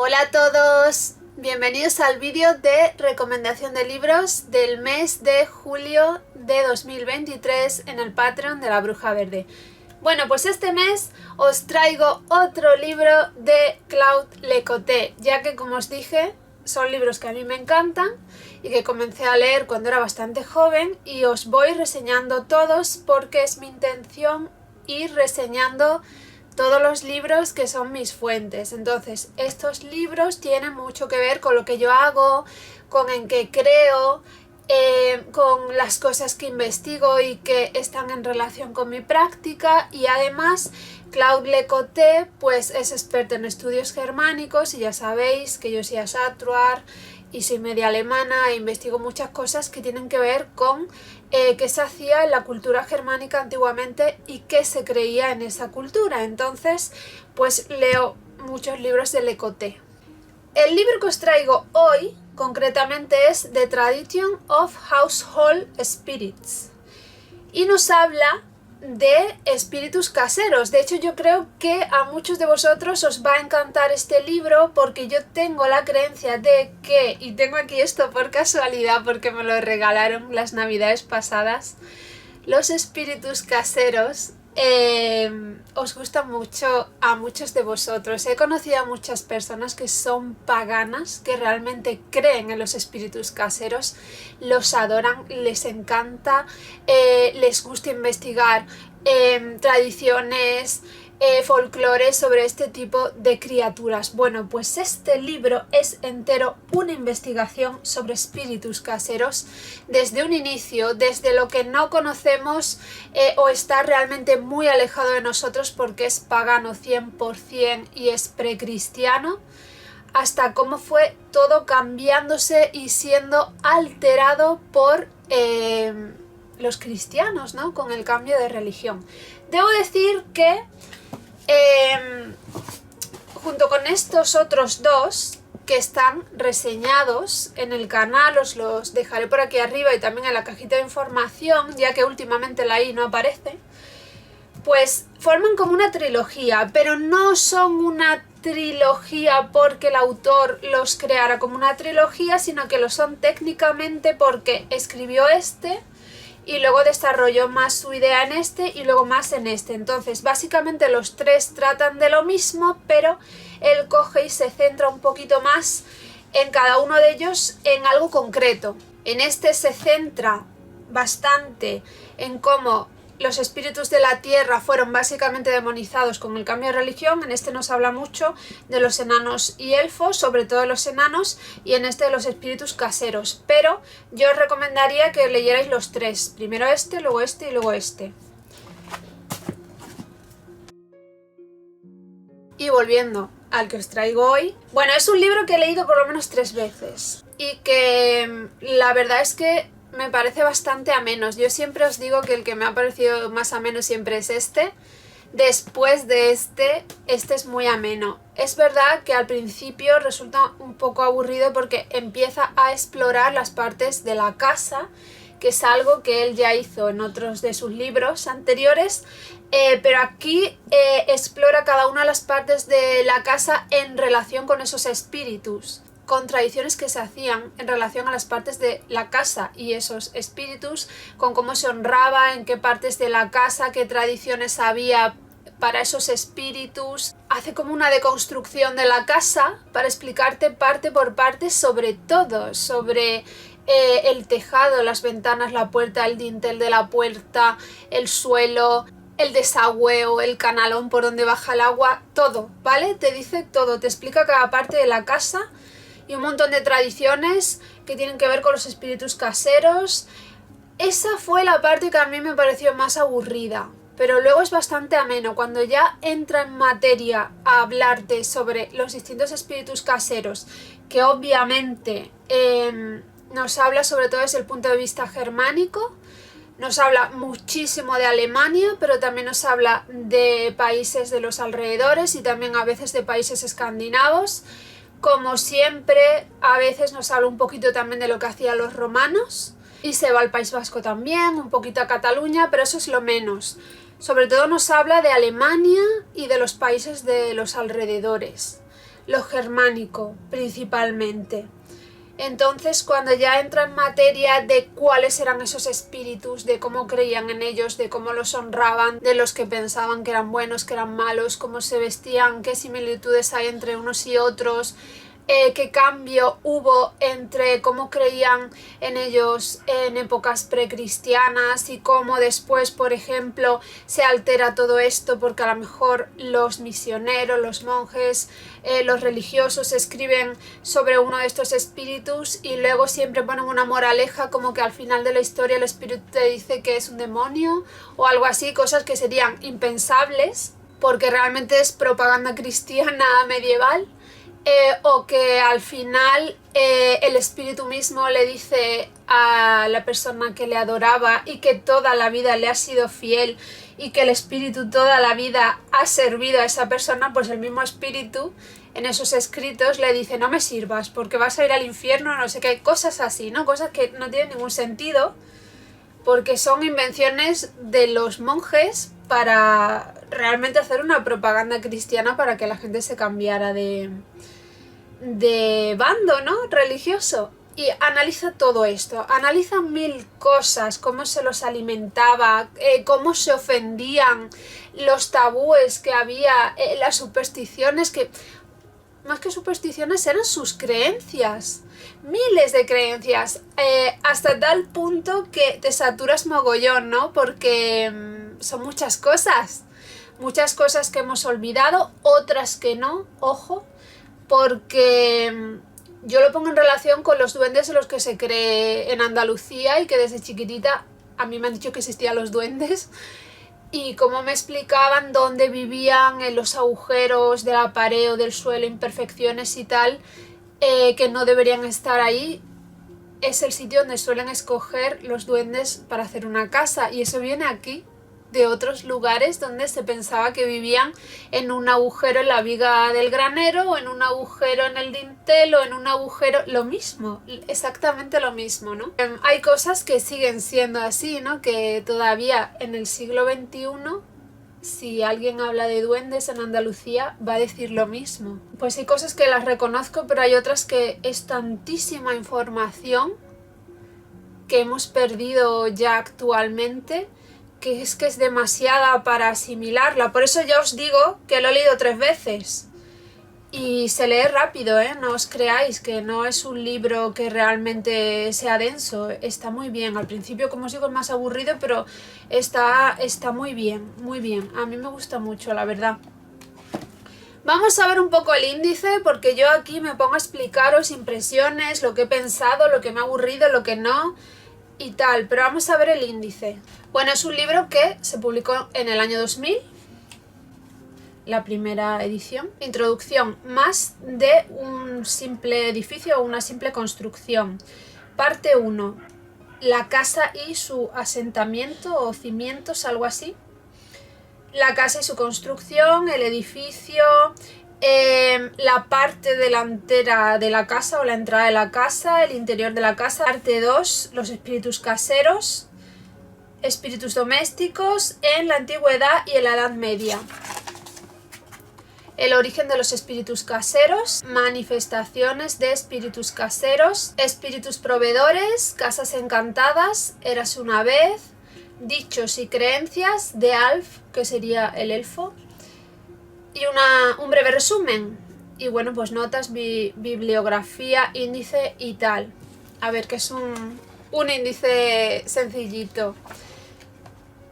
Hola a todos, bienvenidos al vídeo de recomendación de libros del mes de julio de 2023 en el Patreon de la Bruja Verde. Bueno, pues este mes os traigo otro libro de Claude Lecoté, ya que como os dije, son libros que a mí me encantan y que comencé a leer cuando era bastante joven y os voy reseñando todos porque es mi intención ir reseñando todos los libros que son mis fuentes. Entonces, estos libros tienen mucho que ver con lo que yo hago, con en qué creo, con las cosas que investigo y que están en relación con mi práctica. Y además, Claude Lecoté pues es experto en estudios germánicos y ya sabéis que yo soy asatruar y soy media alemana e investigo muchas cosas que tienen que ver con qué se hacía en la cultura germánica antiguamente y qué se creía en esa cultura. Entonces, pues leo muchos libros de Lecoté. El libro que os traigo hoy, concretamente, es The Tradition of Household Spirits y nos habla de espíritus caseros. De hecho, yo creo que a muchos de vosotros os va a encantar este libro porque yo tengo la creencia de que, y tengo aquí esto por casualidad porque me lo regalaron las navidades pasadas, los espíritus caseros os gustan mucho a muchos de vosotros. He conocido a muchas personas que son paganas, que realmente creen en los espíritus caseros, los adoran, les encanta, les gusta investigar tradiciones, folclore sobre este tipo de criaturas. Bueno, pues este libro es entero una investigación sobre espíritus caseros desde un inicio, desde lo que no conocemos o está realmente muy alejado de nosotros porque es pagano 100% y es precristiano, hasta cómo fue todo cambiándose y siendo alterado por los cristianos, ¿no? Con el cambio de religión. Debo decir que junto con estos otros dos que están reseñados en el canal, os los dejaré por aquí arriba y también en la cajita de información, ya que últimamente la I no aparece, pues forman como una trilogía, pero no son una trilogía porque el autor los creara como una trilogía, sino que lo son técnicamente porque escribió este y luego desarrolló más su idea en este y luego más en este. Entonces, básicamente los tres tratan de lo mismo, pero él coge y se centra un poquito más en cada uno de ellos en algo concreto. En este se centra bastante en cómo los espíritus de la tierra fueron básicamente demonizados con el cambio de religión. En este nos habla mucho de los enanos y elfos, sobre todo los enanos, y en este de los espíritus caseros. Pero yo os recomendaría que leyerais los tres. Primero este, luego este y luego este. Y volviendo al que os traigo hoy. Bueno, es un libro que he leído por lo menos 3 veces. Y que la verdad es que me parece bastante ameno. Yo siempre os digo que el que me ha parecido más ameno siempre es este. Después de este es muy ameno. Es verdad que al principio resulta un poco aburrido porque empieza a explorar las partes de la casa, que es algo que él ya hizo en otros de sus libros anteriores, pero aquí explora cada una de las partes de la casa en relación con esos espíritus, con tradiciones que se hacían en relación a las partes de la casa y esos espíritus, con cómo se honraba, en qué partes de la casa, qué tradiciones había para esos espíritus. Hace como una deconstrucción de la casa para explicarte parte por parte sobre todo, sobre el tejado, las ventanas, la puerta, el dintel de la puerta, el suelo, el desagüeo, el canalón por donde baja el agua, todo, ¿vale? Te dice todo, te explica cada parte de la casa y un montón de tradiciones que tienen que ver con los espíritus caseros. Esa fue la parte que a mí me pareció más aburrida, pero luego es bastante ameno. Cuando ya entra en materia a hablarte sobre los distintos espíritus caseros, que obviamente nos habla sobre todo desde el punto de vista germánico, nos habla muchísimo de Alemania, pero también nos habla de países de los alrededores y también a veces de países escandinavos. Como siempre, a veces nos habla un poquito también de lo que hacían los romanos y se va al País Vasco también, un poquito a Cataluña, pero eso es lo menos. Sobre todo nos habla de Alemania y de los países de los alrededores. lo germánico principalmente. Entonces, cuando ya entra en materia de cuáles eran esos espíritus, de cómo creían en ellos, de cómo los honraban, de los que pensaban que eran buenos, que eran malos, cómo se vestían, qué similitudes hay entre unos y otros, qué cambio hubo entre cómo creían en ellos en épocas precristianas y cómo después, por ejemplo, se altera todo esto porque a lo mejor los misioneros, los monjes, los religiosos escriben sobre uno de estos espíritus y luego siempre ponen una moraleja como que al final de la historia el espíritu te dice que es un demonio o algo así, cosas que serían impensables porque realmente es propaganda cristiana medieval. O que al final el espíritu mismo le dice a la persona que le adoraba y que toda la vida le ha sido fiel y que el espíritu toda la vida ha servido a esa persona, pues el mismo espíritu en esos escritos le dice no me sirvas porque vas a ir al infierno, no sé qué, cosas así, ¿no? Cosas que no tienen ningún sentido porque son invenciones de los monjes para realmente hacer una propaganda cristiana para que la gente se cambiara de bando, ¿no? Religioso. Y analiza todo esto, analiza mil cosas, cómo se los alimentaba, cómo se ofendían, los tabúes que había, las supersticiones que... Más que supersticiones eran sus creencias, miles de creencias, hasta tal punto que te saturas mogollón, ¿no? Porque son muchas cosas que hemos olvidado, otras que no, ojo, porque yo lo pongo en relación con los duendes en los que se cree en Andalucía y que desde chiquitita a mí me han dicho que existían los duendes y cómo me explicaban dónde vivían, en los agujeros de la pared o del suelo, imperfecciones y tal, que no deberían estar ahí. Es el sitio donde suelen escoger los duendes para hacer una casa y eso viene aquí de otros lugares donde se pensaba que vivían en un agujero en la viga del granero o en un agujero en el dintel o en un agujero, lo mismo, exactamente lo mismo, ¿no? Hay cosas que siguen siendo así, ¿no? Que todavía en el siglo XXI si alguien habla de duendes en Andalucía va a decir lo mismo. Pues hay cosas que las reconozco, pero hay otras que es tantísima información que hemos perdido ya actualmente que es demasiada para asimilarla. Por eso ya os digo que lo he leído 3 veces. Y se lee rápido, ¿eh? No os creáis que no es un libro que realmente sea denso. Está muy bien. Al principio, como os digo, es más aburrido, pero está muy bien, muy bien. A mí me gusta mucho, la verdad. Vamos a ver un poco el índice, porque yo aquí me pongo a explicaros impresiones, lo que he pensado, lo que me ha aburrido, lo que no y tal. Pero vamos a ver el índice. Bueno, es un libro que se publicó en el año 2000. La primera edición. Introducción. Más de un simple edificio o una simple construcción. Parte 1. La casa y su asentamiento o cimientos, algo así. La casa y su construcción, el edificio, la parte delantera de la casa o la entrada de la casa, el interior de la casa. Parte 2. Los espíritus caseros, espíritus domésticos en la antigüedad y en la Edad Media. El origen de los espíritus caseros, manifestaciones de espíritus caseros, espíritus proveedores, casas encantadas, érase una vez, dichos y creencias de Alf, que sería el elfo, y un breve resumen. Y bueno, pues notas, bibliografía, índice y tal. A ver, que es un índice sencillito.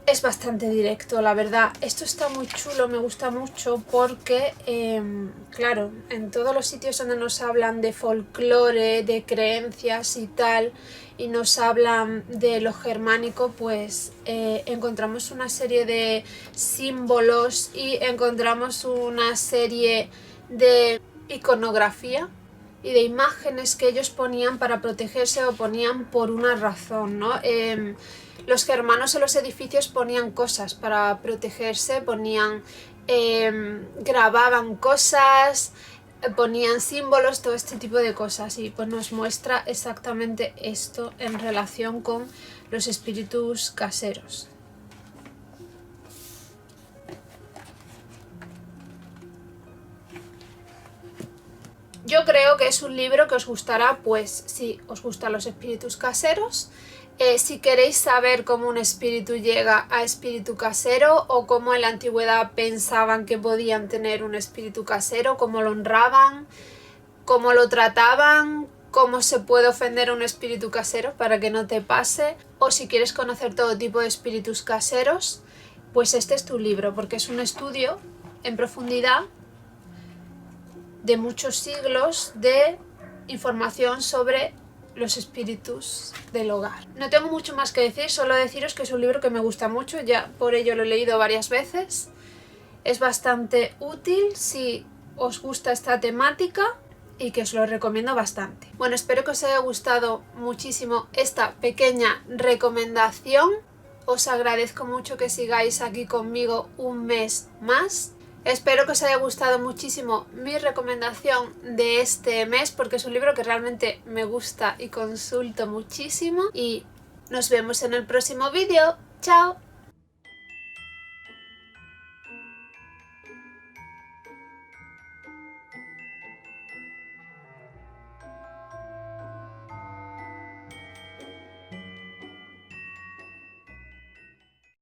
Es bastante directo, la verdad. Esto está muy chulo, me gusta mucho porque, claro, en todos los sitios donde nos hablan de folclore, de creencias y tal, y nos hablan de lo germánico, pues encontramos una serie de símbolos y encontramos una serie de iconografía y de imágenes que ellos ponían para protegerse o ponían por una razón, ¿no? Los germanos en los edificios ponían cosas para protegerse, grababan cosas, ponían símbolos, todo este tipo de cosas, y pues nos muestra exactamente esto en relación con los espíritus caseros. Yo creo que es un libro que os gustará, pues si os gustan los espíritus caseros, si queréis saber cómo un espíritu llega a espíritu casero o cómo en la antigüedad pensaban que podían tener un espíritu casero, cómo lo honraban, cómo lo trataban, cómo se puede ofender a un espíritu casero para que no te pase, o si quieres conocer todo tipo de espíritus caseros, pues este es tu libro, porque es un estudio en profundidad de muchos siglos de información sobre los espíritus del hogar. No tengo mucho más que decir, solo deciros que es un libro que me gusta mucho, ya por ello lo he leído varias veces. Es bastante útil si os gusta esta temática y que os lo recomiendo bastante. Bueno, espero que os haya gustado muchísimo esta pequeña recomendación. Os agradezco mucho que sigáis aquí conmigo un mes más. Espero que os haya gustado muchísimo mi recomendación de este mes, porque es un libro que realmente me gusta y consulto muchísimo. Y nos vemos en el próximo vídeo. ¡Chao!